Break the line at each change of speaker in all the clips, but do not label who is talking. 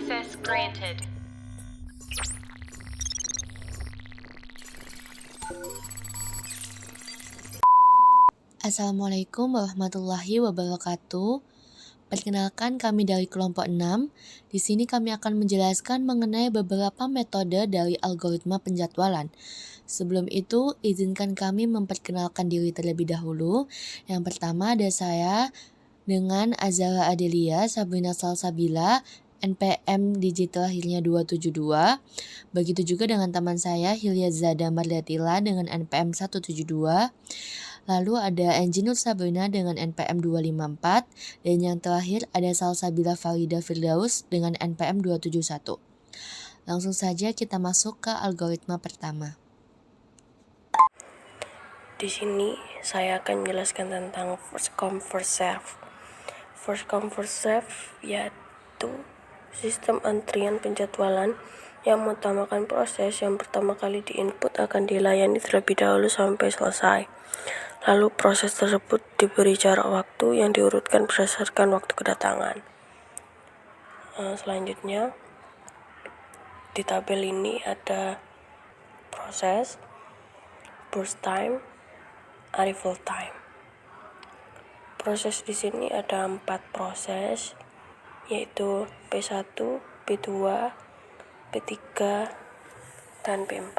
Access granted.
Assalamualaikum warahmatullahi wabarakatuh. Perkenalkan, kami dari kelompok 6. Di sini kami akan menjelaskan mengenai beberapa metode dari algoritma penjadwalan. Sebelum itu, izinkan kami memperkenalkan diri terlebih dahulu. Yang pertama ada saya dengan Azara Adelia Sabrina Salsabila, NPM digit terakhirnya 272. Begitu juga dengan teman saya Hilya Zada Mardatila dengan NPM 172. Lalu ada Enginur Sabrina dengan NPM 254, dan yang terakhir ada Salsabila Farida Firdaus dengan NPM 271. Langsung saja kita masuk ke algoritma pertama.
Di sini saya akan menjelaskan tentang first come first serve. First come first serve yaitu sistem antrian penjadwalan yang mengutamakan proses yang pertama kali diinput akan dilayani terlebih dahulu sampai selesai. Lalu proses tersebut diberi jarak waktu yang diurutkan berdasarkan waktu kedatangan. Selanjutnya di tabel ini ada proses, burst time, arrival time. Proses di sini ada 4 proses, yaitu P1, P2, P3, dan P4.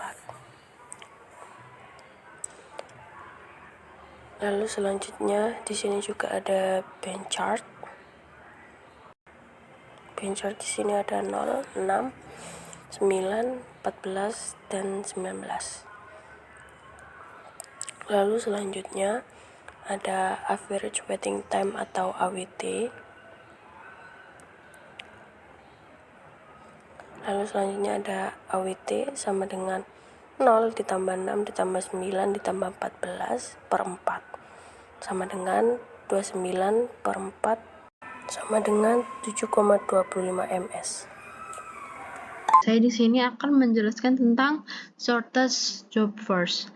Lalu selanjutnya di sini juga ada band chart. Band chart di sini ada 0, 6, 9, 14, dan 19. Lalu selanjutnya ada average waiting time atau AWT. Lalu selanjutnya ada AWT sama dengan 0 ditambah 6 ditambah 9 ditambah 14 per 4 sama dengan 29 per 4 sama dengan 7,25 ms.
Saya di sini akan menjelaskan tentang shortest job first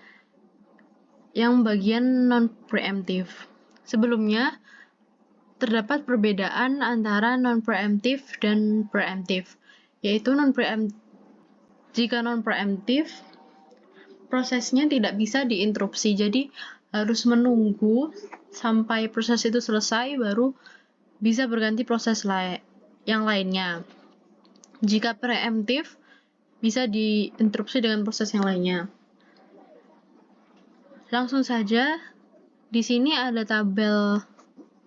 yang bagian non-preemptive. Sebelumnya, terdapat perbedaan antara non-preemptive dan preemptive, yaitu jika non-preemptive, prosesnya tidak bisa diinterupsi, jadi harus menunggu sampai proses itu selesai baru bisa berganti proses yang lainnya. Jika preemptive, bisa diinterupsi dengan proses yang lainnya. Langsung saja, di sini ada tabel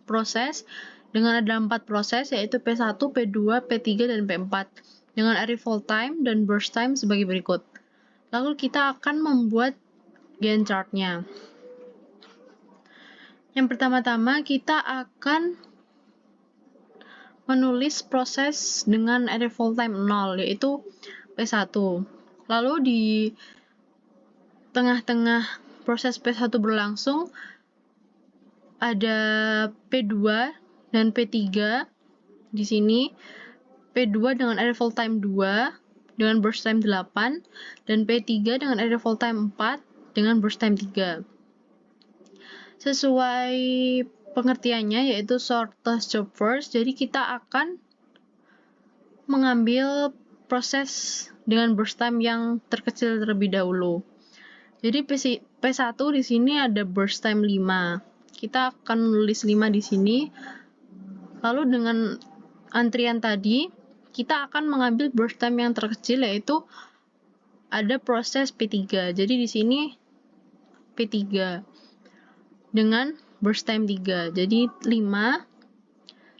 proses dengan ada 4 proses, yaitu P1, P2, P3, dan P4 dengan arrival time dan burst time sebagai berikut. Lalu kita akan membuat Gantt chart-nya. Yang pertama-tama kita akan menulis proses dengan arrival time 0, yaitu P1. Lalu di tengah-tengah proses P1 berlangsung ada P2 dan P3 di sini. P2 dengan arrival time 2 dengan burst time 8 dan P3 dengan arrival time 4 dengan burst time 3. Sesuai pengertiannya yaitu shortest job first, jadi kita akan mengambil proses dengan burst time yang terkecil terlebih dahulu. Jadi P1 di sini ada burst time 5. Kita akan menulis 5 di sini. Lalu dengan antrian tadi, kita akan mengambil burst time yang terkecil, yaitu ada proses P3. Jadi di sini P3 dengan burst time 3. Jadi 5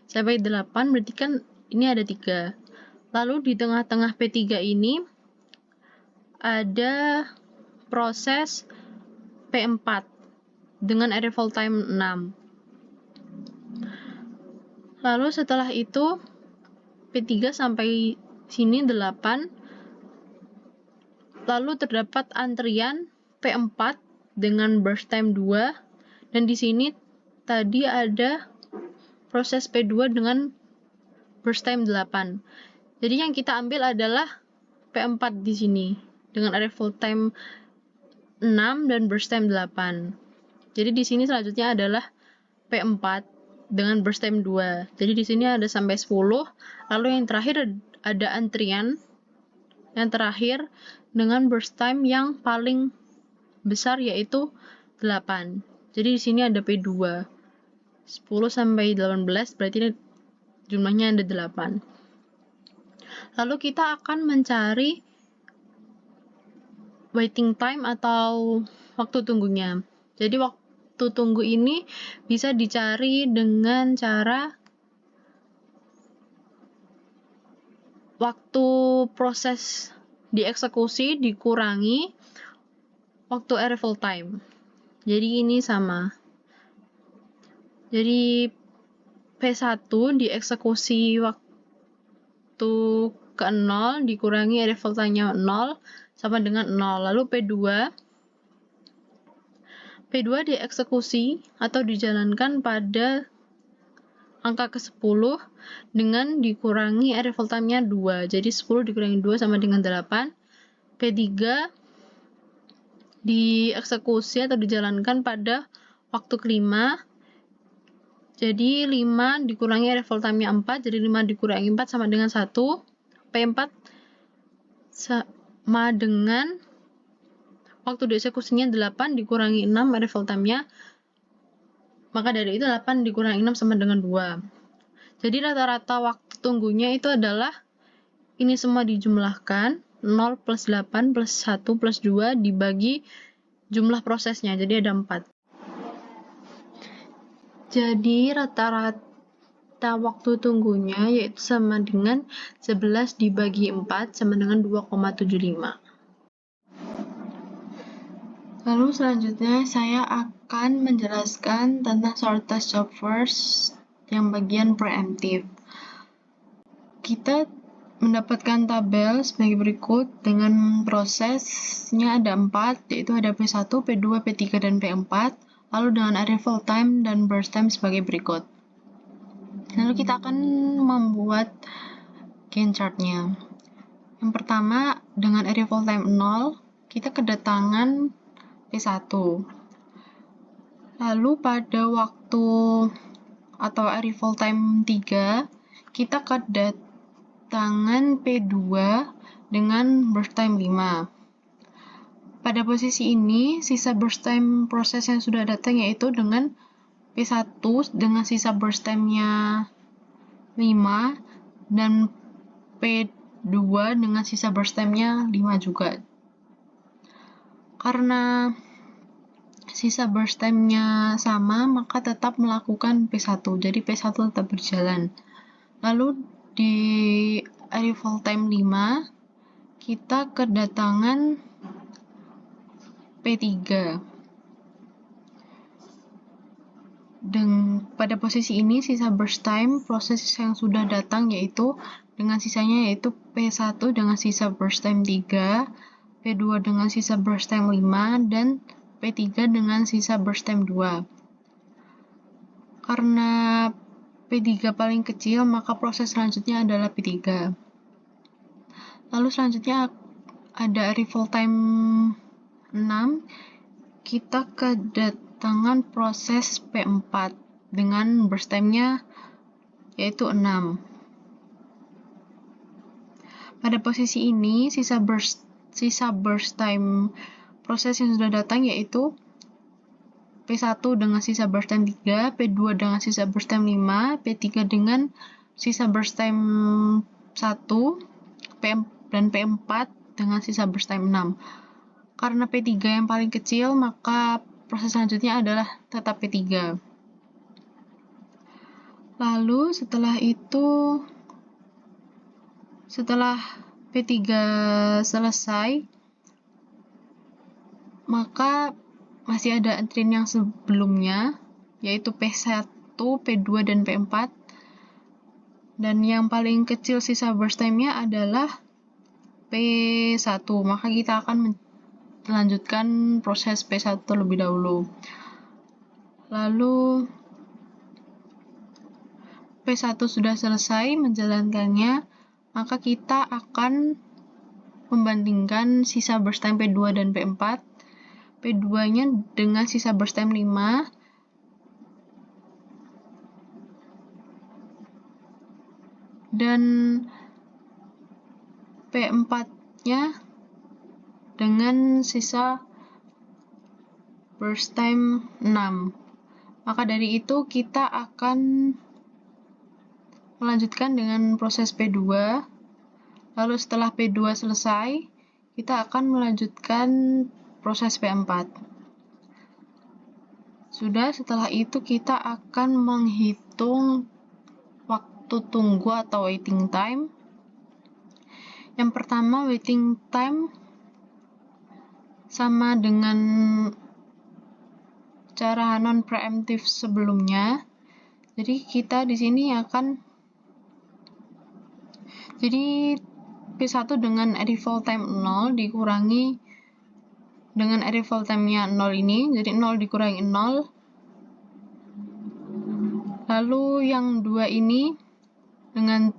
sampai 8 berarti kan ini ada 3. Lalu di tengah-tengah P3 ini ada proses P4 dengan arrival time 6. Lalu setelah itu P3 sampai sini 8. Lalu terdapat antrian P4 dengan burst time 2, dan di sini tadi ada proses P2 dengan burst time 8. Jadi yang kita ambil adalah P4 di sini dengan arrival time 6 dan burst time 8. Jadi di sini selanjutnya adalah P4 dengan burst time 2. Jadi di sini ada sampai 10. Lalu yang terakhir ada antrian yang terakhir dengan burst time yang paling besar yaitu 8. Jadi di sini ada P2. 10 sampai 18 berarti ini jumlahnya ada 8. Lalu kita akan mencari waiting time atau waktu tunggunya. Jadi waktu tunggu ini bisa dicari dengan cara waktu proses dieksekusi dikurangi waktu arrival time. Jadi ini sama. Jadi P1 dieksekusi waktu ke 0 dikurangi arrival time-nya 0 sama dengan 0. Lalu P2 dieksekusi atau dijalankan pada angka ke-10 dengan dikurangi arrival time-nya 2. Jadi 10 dikurangi 2 sama dengan 8. P3 dieksekusi atau dijalankan pada waktu ke-5. Jadi 5 dikurangi arrival time-nya 4, jadi 5 dikurangi 4 sama dengan 1. P4 sama dengan waktu dieksekusinya 8 dikurangi 6 arrival time-nya. Maka dari itu 8 dikurangi 6 sama dengan 2. Jadi rata-rata waktu tunggunya itu adalah ini semua dijumlahkan 0 plus 8 plus 1 plus 2 dibagi jumlah prosesnya, jadi ada 4. Jadi rata-rata waktu tunggunya yaitu sama dengan 11 dibagi 4 sama dengan 2,75. Lalu selanjutnya saya akan menjelaskan tentang shortest job first yang bagian preemptive. Kita mendapatkan tabel sebagai berikut dengan prosesnya ada 4, yaitu ada P1, P2, P3, dan P4, lalu dengan arrival time dan burst time sebagai berikut. Lalu kita akan membuat Gantt chart-nya. Yang pertama, dengan arrival time 0, kita kedatangan P1. Lalu pada waktu atau arrival time 3, kita kedatangan P2 dengan burst time 5. Pada posisi ini, sisa burst time proses yang sudah datang yaitu dengan P1 dengan sisa burst time-nya 5 dan P2 dengan sisa burst time-nya 5 juga. Karena sisa burst time-nya sama, maka tetap melakukan P1. Jadi P1 tetap berjalan. Lalu di arrival time 5, kita kedatangan P3. Dan pada posisi ini sisa burst time proses yang sudah datang yaitu dengan sisanya yaitu P1 dengan sisa burst time 3, P2 dengan sisa burst time 5, dan P3 dengan sisa burst time 2. Karena P3 paling kecil, maka proses selanjutnya adalah P3. Lalu selanjutnya ada arrival time 6, kita kedatangan proses P4 dengan burst time-nya yaitu 6. Pada posisi ini, sisa burst time proses yang sudah datang yaitu P1 dengan sisa burst time 3, P2 dengan sisa burst time 5, P3 dengan sisa burst time 1, dan P4 dengan sisa burst time 6. Karena P3 yang paling kecil, maka proses selanjutnya adalah tetap P3. Lalu setelah P3 selesai, maka masih ada antrian yang sebelumnya, yaitu P1, P2, dan P4. Dan yang paling kecil sisa burst time-nya adalah P1, maka kita akan melanjutkan proses P1 terlebih dahulu. Lalu P1 sudah selesai menjalankannya, maka kita akan membandingkan sisa burst time P2 dan P4. P2-nya dengan sisa burst time 5, dan P4-nya dengan sisa burst time 6. Maka dari itu kita akan melanjutkan dengan proses P2. Lalu setelah P2 selesai, kita akan melanjutkan proses P4. Sudah, setelah itu kita akan menghitung waktu tunggu atau waiting time. Yang pertama, waiting time sama dengan cara non-preemptive sebelumnya. Jadi kita di sini jadi P1 dengan arrival time 0 dikurangi dengan arrival time-nya 0 ini, jadi 0 dikurangi 0. Lalu yang 2 ini dengan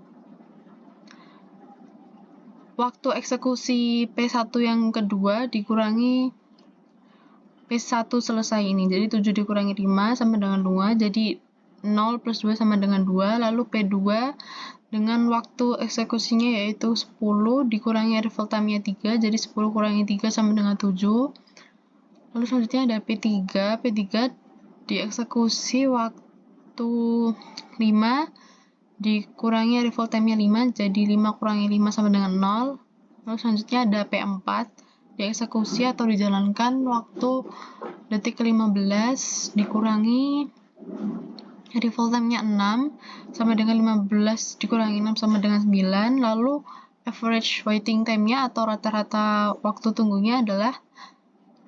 waktu eksekusi P1 yang kedua dikurangi P1 selesai ini. Jadi 7 dikurangi 5 sama dengan 2, jadi 0 plus 2 sama dengan 2. Lalu P2 dengan waktu eksekusinya yaitu 10 dikurangi arrival time-nya 3, jadi 10 kurangi 3 sama dengan 7. Lalu selanjutnya ada P3. P3 dieksekusi waktu 5 dikurangi arrival time-nya 5, jadi 5 kurangi 5 sama dengan 0. Lalu selanjutnya ada P4 dieksekusi atau dijalankan waktu detik ke-15 dikurangi arrival time-nya 6 sama dengan 15 dikurangi 6 sama dengan 9. Lalu average waiting time-nya atau rata-rata waktu tunggunya adalah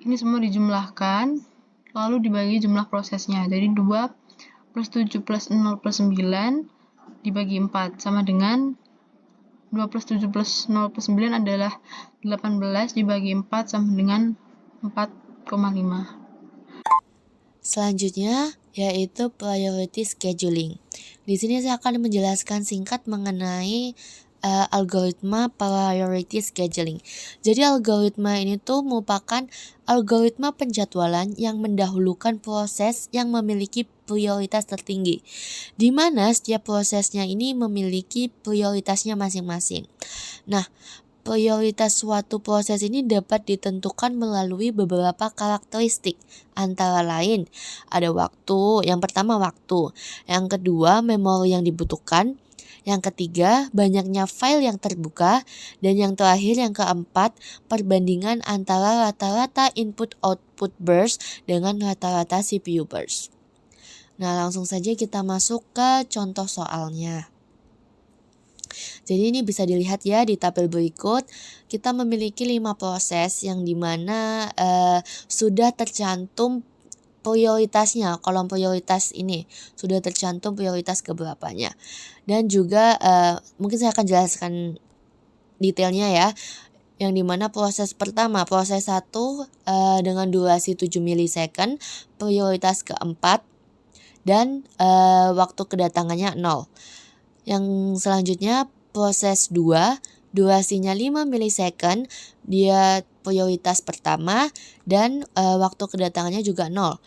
ini semua dijumlahkan lalu dibagi jumlah prosesnya. Jadi 2 plus 7 plus 0 plus 9 dibagi 4 sama dengan 2 plus 7 plus 0 plus 9 adalah 18 dibagi 4 sama dengan 4,5.
Selanjutnya yaitu priority scheduling. Di sini saya akan menjelaskan singkat mengenai algoritma priority scheduling. Jadi algoritma ini tuh merupakan algoritma penjadwalan yang mendahulukan proses yang memiliki prioritas tertinggi, di mana setiap prosesnya ini memiliki prioritasnya masing-masing. Nah, prioritas suatu proses ini dapat ditentukan melalui beberapa karakteristik, antara lain ada waktu. Yang pertama waktu, yang kedua memori yang dibutuhkan, yang ketiga banyaknya file yang terbuka, dan yang terakhir yang keempat perbandingan antara rata-rata input-output burst dengan rata-rata CPU burst. Nah, langsung saja kita masuk ke contoh soalnya. Jadi ini bisa dilihat ya di tabel berikut, kita memiliki 5 proses yang dimana sudah tercantum prioritasnya, kolom prioritas ini sudah tercantum prioritas keberapanya. Dan juga mungkin saya akan jelaskan detailnya ya, yang dimana proses pertama, proses 1 dengan durasi 7 milisecond, prioritas keempat, dan waktu kedatangannya 0. Yang selanjutnya proses 2, durasinya 5 milisecond, dia prioritas pertama, dan waktu kedatangannya juga 0.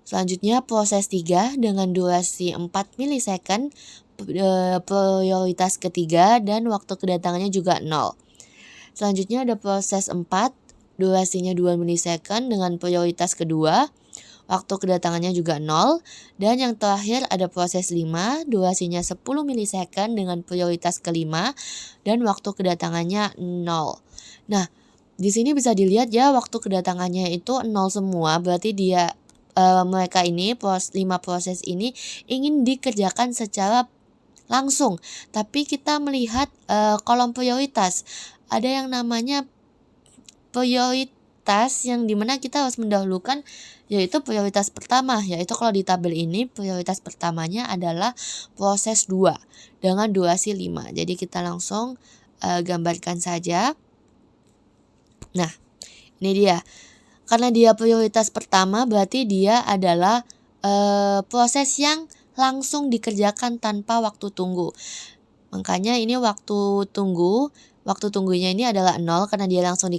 Selanjutnya proses 3 dengan durasi 4 milisecond, prioritas ketiga, dan waktu kedatangannya juga 0. Selanjutnya ada proses 4, durasinya 2 milisecond dengan prioritas kedua, waktu kedatangannya juga 0. Dan yang terakhir ada proses 5, durasinya 10 milisecond dengan prioritas kelima, dan waktu kedatangannya 0. Nah, di sini bisa dilihat ya waktu kedatangannya itu 0 semua, berarti dia mereka ini 5 proses ini ingin dikerjakan secara langsung. Tapi kita melihat kolom prioritas, ada yang namanya prioritas yang dimana kita harus mendahulukan yaitu prioritas pertama, yaitu kalau di tabel ini prioritas pertamanya adalah proses 2 dengan durasi 5. Jadi kita langsung gambarkan saja. Nah, ini dia. Karena dia prioritas pertama berarti dia adalah proses yang langsung dikerjakan tanpa waktu tunggu. Makanya ini waktu tunggunya ini adalah 0 karena dia langsung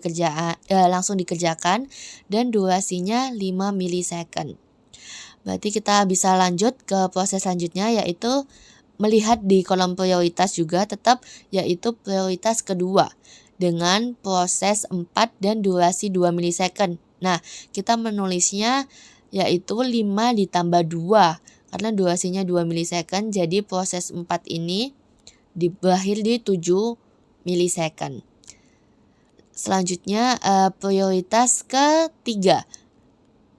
dikerjakan, dan durasinya 5 milisecond. Berarti kita bisa lanjut ke proses selanjutnya yaitu melihat di kolom prioritas juga tetap yaitu prioritas kedua dengan proses 4 dan durasi 2 milisecond. Nah, kita menulisnya yaitu 5 ditambah 2 karena durasinya 2 milisecond, jadi proses 4 ini berakhir di 7 milisecond. Selanjutnya prioritas ketiga.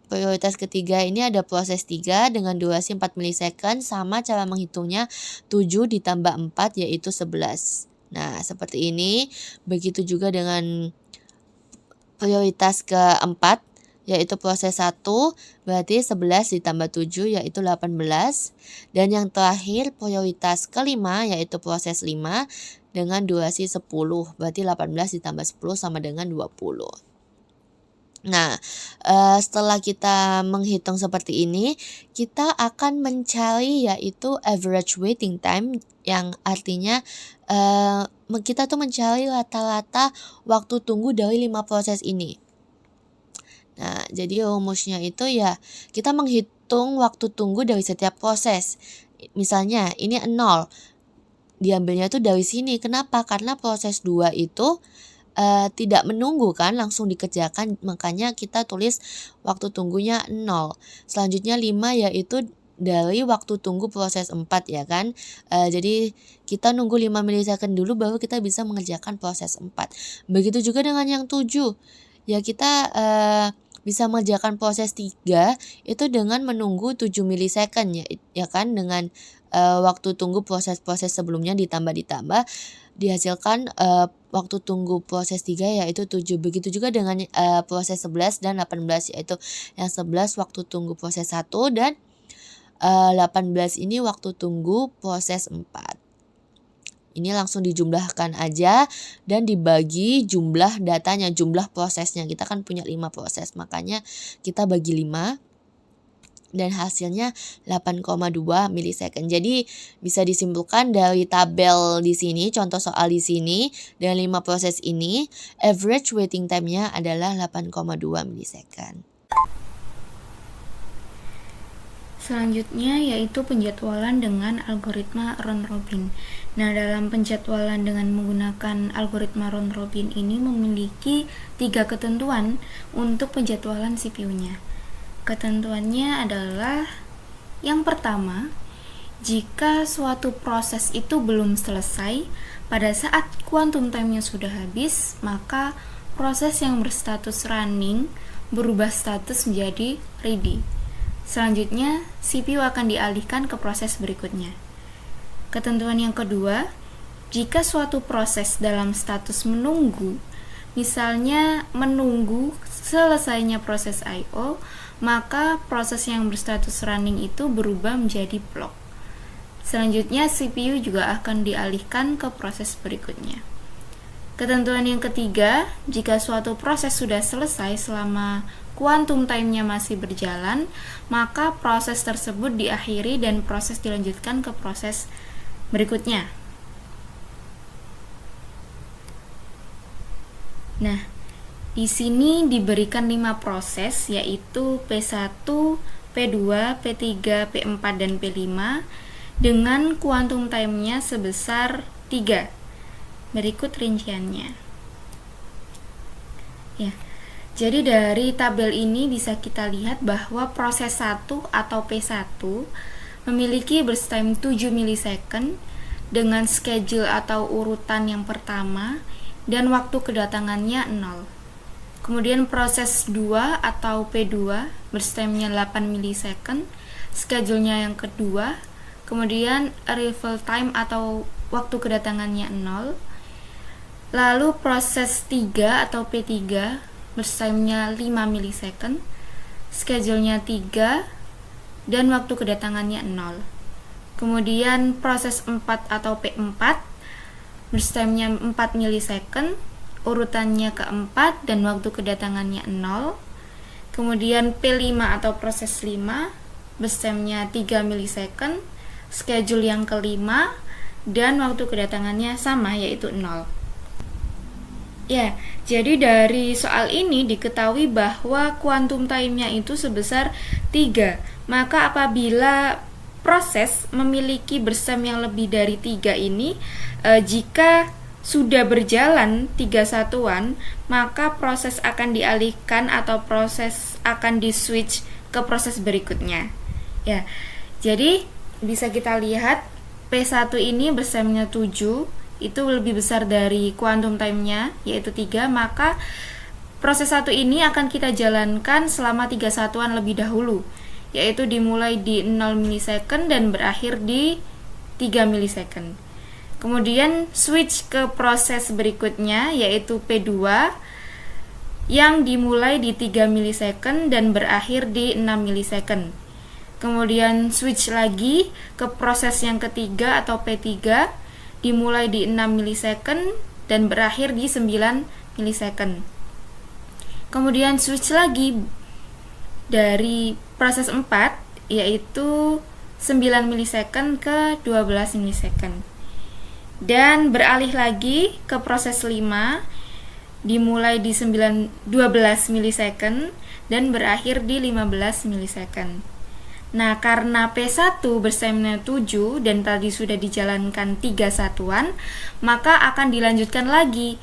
Prioritas ketiga ini ada proses 3 dengan durasi 4 milisecond, sama cara menghitungnya 7 ditambah 4 yaitu 11. Nah, seperti ini. Begitu juga dengan prioritas keempat yaitu proses 1, berarti 11 ditambah 7 yaitu 18. Dan yang terakhir prioritas kelima yaitu proses 5 dengan durasi 10, berarti 18 ditambah 10 sama dengan 20. Nah, setelah kita menghitung seperti ini, kita akan mencari yaitu average waiting time, yang artinya kita tuh mencari rata-rata waktu tunggu dari 5 proses ini. Nah, jadi rumusnya itu ya kita menghitung waktu tunggu dari setiap proses. Misalnya ini 0, diambilnya tuh dari sini. Kenapa? Karena proses 2 itu tidak menunggu kan, langsung dikerjakan, makanya kita tulis waktu tunggunya 0. Selanjutnya 5 yaitu dari waktu tunggu proses 4 ya kan. Jadi kita nunggu 5 milisecond dulu baru kita bisa mengerjakan proses 4. Begitu juga dengan yang 7. Ya kita bisa mengerjakan proses 3 itu dengan menunggu 7 milisecond ya kan, dengan waktu tunggu proses-proses sebelumnya ditambah dihasilkan waktu tunggu proses 3 yaitu 7. Begitu juga dengan proses 11 dan 18, yaitu yang 11 waktu tunggu proses 1 dan 18 ini waktu tunggu proses 4. Ini langsung dijumlahkan aja dan dibagi jumlah datanya, jumlah prosesnya. Kita kan punya 5 proses, makanya kita bagi 5 dan hasilnya 8,2 milisecond. Jadi bisa disimpulkan dari tabel di sini, contoh soal di sini, dengan 5 proses ini, average waiting time-nya adalah 8,2 milisecond.
Selanjutnya yaitu penjadwalan dengan algoritma round robin. Nah, dalam penjadwalan dengan menggunakan algoritma round robin ini memiliki 3 ketentuan untuk penjadwalan CPU-nya. Ketentuannya adalah yang pertama, jika suatu proses itu belum selesai pada saat quantum time-nya sudah habis, maka proses yang berstatus running berubah status menjadi ready. Selanjutnya, CPU akan dialihkan ke proses berikutnya. Ketentuan yang kedua, jika suatu proses dalam status menunggu, misalnya menunggu selesainya proses I/O, maka proses yang berstatus running itu berubah menjadi block. Selanjutnya, CPU juga akan dialihkan ke proses berikutnya. Ketentuan yang ketiga, jika suatu proses sudah selesai selama quantum time-nya masih berjalan, maka proses tersebut diakhiri dan proses dilanjutkan ke proses berikutnya. Nah, di sini diberikan 5 proses, yaitu P1, P2, P3, P4, dan P5 dengan quantum time-nya sebesar 3. Berikut rinciannya. Ya. Jadi dari tabel ini bisa kita lihat bahwa proses 1 atau P1 memiliki burst time 7 milisecond dengan schedule atau urutan yang pertama dan waktu kedatangannya 0. Kemudian proses 2 atau P2 burst time-nya 8 milisecond, schedule-nya yang kedua, kemudian arrival time atau waktu kedatangannya 0. Lalu proses 3 atau P3 burst time-nya 5 milisecond, schedule-nya 3, dan waktu kedatangannya 0. Kemudian proses 4 atau P4, burst time-nya 4 milisecond, urutannya keempat, dan waktu kedatangannya 0. Kemudian P5 atau proses 5, burst time-nya 3 milisecond, schedule yang kelima, dan waktu kedatangannya sama, yaitu 0. Ya, jadi dari soal ini diketahui bahwa quantum time-nya itu sebesar 3. Maka apabila proses memiliki bersam yang lebih dari 3 ini, jika sudah berjalan 3 satuan, maka proses akan dialihkan atau proses akan di-switch ke proses berikutnya. Ya. Jadi bisa kita lihat P1 ini bersamnya 7, itu lebih besar dari quantum time-nya yaitu 3, maka proses 1 ini akan kita jalankan selama 3 satuan lebih dahulu, yaitu dimulai di 0 milisecond dan berakhir di 3 milisecond. Kemudian switch ke proses berikutnya yaitu P2 yang dimulai di 3 milisecond dan berakhir di 6 milisecond. Kemudian switch lagi ke proses yang ketiga atau P3 dimulai di 6 milisecond dan berakhir di 9 milisecond. Kemudian switch lagi dari proses 4 yaitu 9 milisecond ke 12 milisecond. Dan beralih lagi ke proses 5 dimulai di 12 milisecond dan berakhir di 15 milisecond. Nah, karena P1 bersamnya 7 dan tadi sudah dijalankan 3 satuan, maka akan dilanjutkan lagi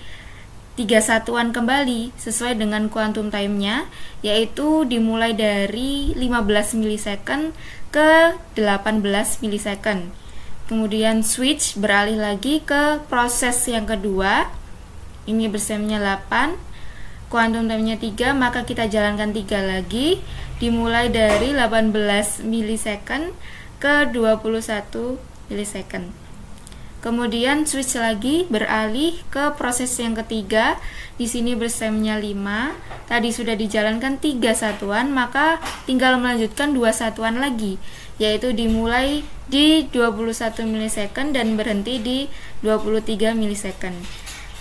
3 satuan kembali sesuai dengan quantum time-nya, yaitu dimulai dari 15 milisecond ke 18 milisecond. Kemudian switch beralih lagi ke proses yang kedua. Ini bersamnya 8, quantum time-nya 3, maka kita jalankan 3 lagi dimulai dari 18 milisecond ke 21 milisecond. Kemudian switch lagi beralih ke proses yang ketiga. Di sini bersamnya 5. Tadi sudah dijalankan 3 satuan, maka tinggal melanjutkan 2 satuan lagi, yaitu dimulai di 21 milisecond dan berhenti di 23 milisecond.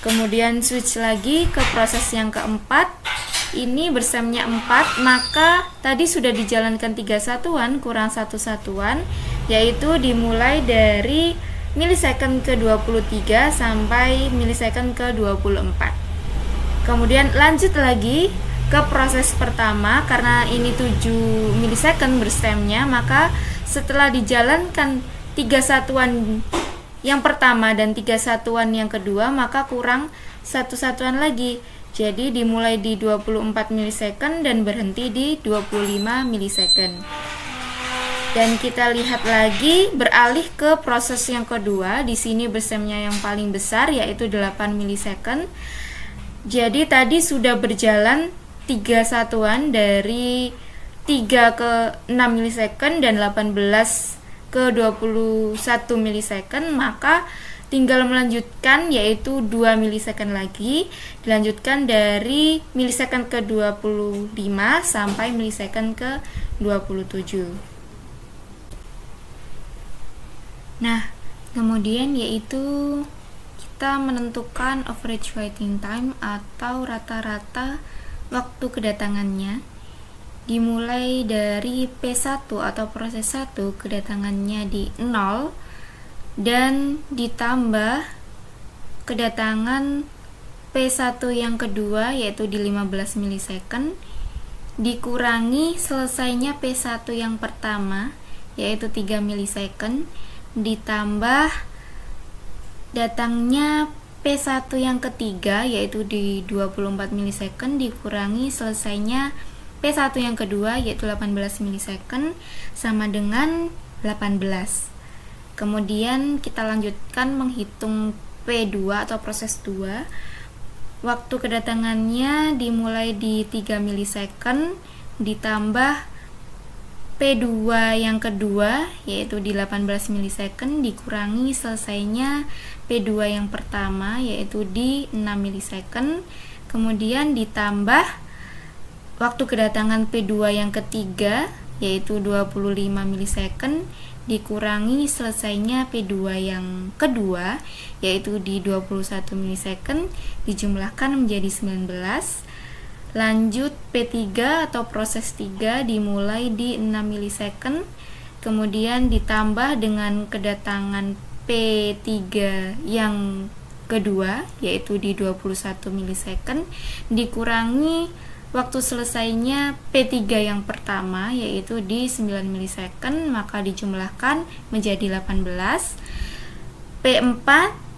Kemudian switch lagi ke proses yang keempat. Ini bersamnya 4, maka tadi sudah dijalankan 3 satuan kurang 1 satuan, yaitu dimulai dari milisecond ke 23 sampai milisecond ke 24. Kemudian lanjut lagi ke proses pertama. Karena ini 7 milisecond bersamnya, maka setelah dijalankan 3 satuan yang pertama dan 3 satuan yang kedua, maka kurang 1 satuan lagi. Jadi dimulai di 24 milisecond dan berhenti di 25 milisecond. Dan kita lihat lagi beralih ke proses yang kedua. Di sini bersamnya yang paling besar yaitu 8 milisecond. Jadi tadi sudah berjalan 3 satuan dari 3 ke 6 milisecond dan 18 ke 21 milisecond, maka tinggal melanjutkan yaitu 2 milisecond lagi, dilanjutkan dari milisecond ke 25 sampai milisecond ke 27. Nah, kemudian yaitu kita menentukan average waiting time atau rata-rata waktu kedatangannya. Dimulai dari P1 atau proses 1 kedatangannya di 0 dan ditambah kedatangan P1 yang kedua yaitu di 15 milisecond dikurangi selesainya P1 yang pertama yaitu 3 milisecond ditambah datangnya P1 yang ketiga yaitu di 24 milisecond dikurangi selesainya P1 yang kedua yaitu 18 milisecond sama dengan 18. Kemudian kita lanjutkan menghitung P2 atau proses 2. Waktu kedatangannya dimulai di 3 milisecond ditambah P2 yang kedua yaitu di 18 milisecond dikurangi selesainya P2 yang pertama yaitu di 6 milisecond. Kemudian ditambah waktu kedatangan P2 yang ketiga yaitu 25 milisecond dikurangi selesainya P2 yang kedua yaitu di 21 milisecond dijumlahkan menjadi 19. Lanjut P3 atau proses 3 dimulai di 6 milisecond kemudian ditambah dengan kedatangan P3 yang kedua yaitu di 21 milisecond dikurangi waktu selesainya P3 yang pertama yaitu di 9 milisecond, maka dijumlahkan menjadi 18. P4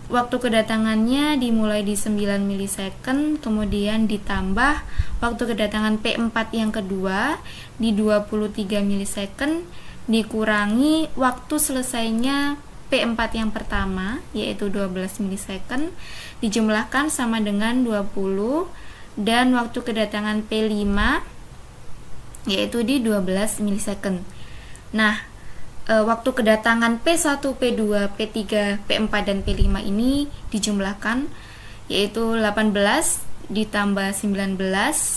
waktu kedatangannya dimulai di 9 milisecond, kemudian ditambah waktu kedatangan P4 yang kedua di 23 milisecond, dikurangi waktu selesainya P4 yang pertama yaitu 12 milisecond, dijumlahkan sama dengan 20, dan waktu kedatangan P5 yaitu di 12 milisecond. Nah, waktu kedatangan P1, P2, P3, P4 dan P5 ini dijumlahkan yaitu 18 ditambah 19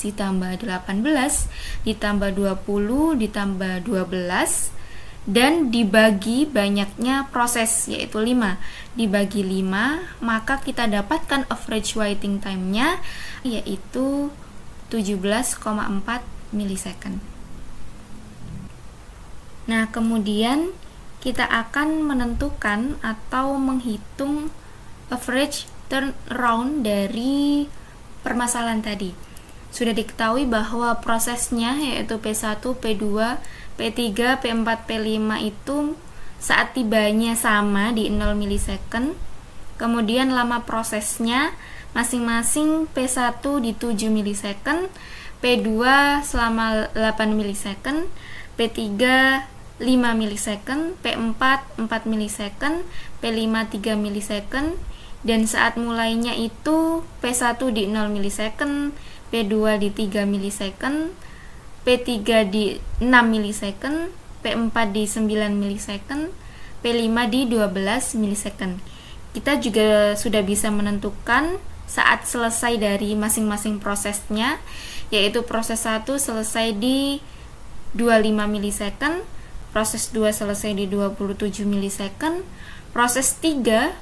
ditambah 18 ditambah 20 ditambah 12 dan dibagi banyaknya proses yaitu 5. Dibagi 5, maka kita dapatkan average waiting time-nya yaitu 17,4 milisecond. Nah, kemudian kita akan menentukan atau menghitung average turnaround dari permasalahan tadi. Sudah diketahui bahwa prosesnya yaitu P1, P2, P3, P4, P5 itu saat tibanya sama di 0 milisecond. Kemudian lama prosesnya masing-masing P1 di 7 milisecond, P2 selama 8 milisecond, P3 5 milisecond, P4 4 milisecond, P5 3 milisecond, dan saat mulainya itu P1 di 0 milisecond, P2 di 3 milisecond, P3 di 6 milisecond, P4 di 9 milisecond, P5 di 12 milisecond. Kita juga sudah bisa menentukan saat selesai dari masing-masing prosesnya, yaitu proses 1 selesai di 25 milisecond, proses 2 selesai di 27 milisecond, proses 3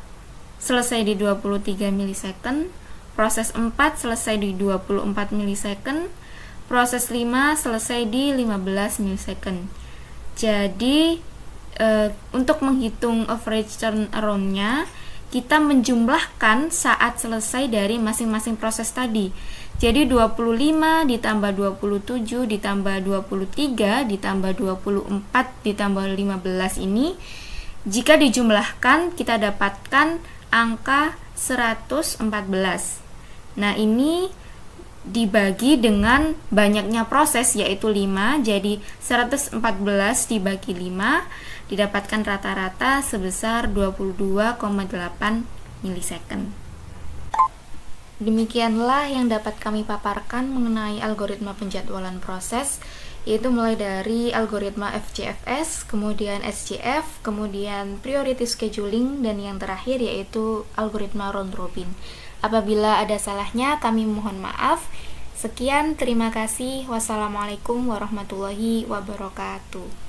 selesai di 23 milisecond, proses 4 selesai di 24 milisecond, proses 5 selesai di 15 milisecond. Jadi untuk menghitung average turnaround-nya, kita menjumlahkan saat selesai dari masing-masing proses tadi. Jadi 25 ditambah 27 ditambah 23 ditambah 24 ditambah 15 ini jika dijumlahkan kita dapatkan angka 114. Nah, ini dibagi dengan banyaknya proses yaitu 5, jadi 114 dibagi 5 didapatkan rata-rata sebesar 22,8 milisecond. Demikianlah yang dapat kami paparkan mengenai algoritma penjadwalan proses, yaitu mulai dari algoritma FCFS, kemudian SCF, kemudian priority scheduling, dan yang terakhir yaitu algoritma round robin. Apabila ada salahnya, kami mohon maaf. Sekian, terima kasih. Wassalamualaikum warahmatullahi wabarakatuh.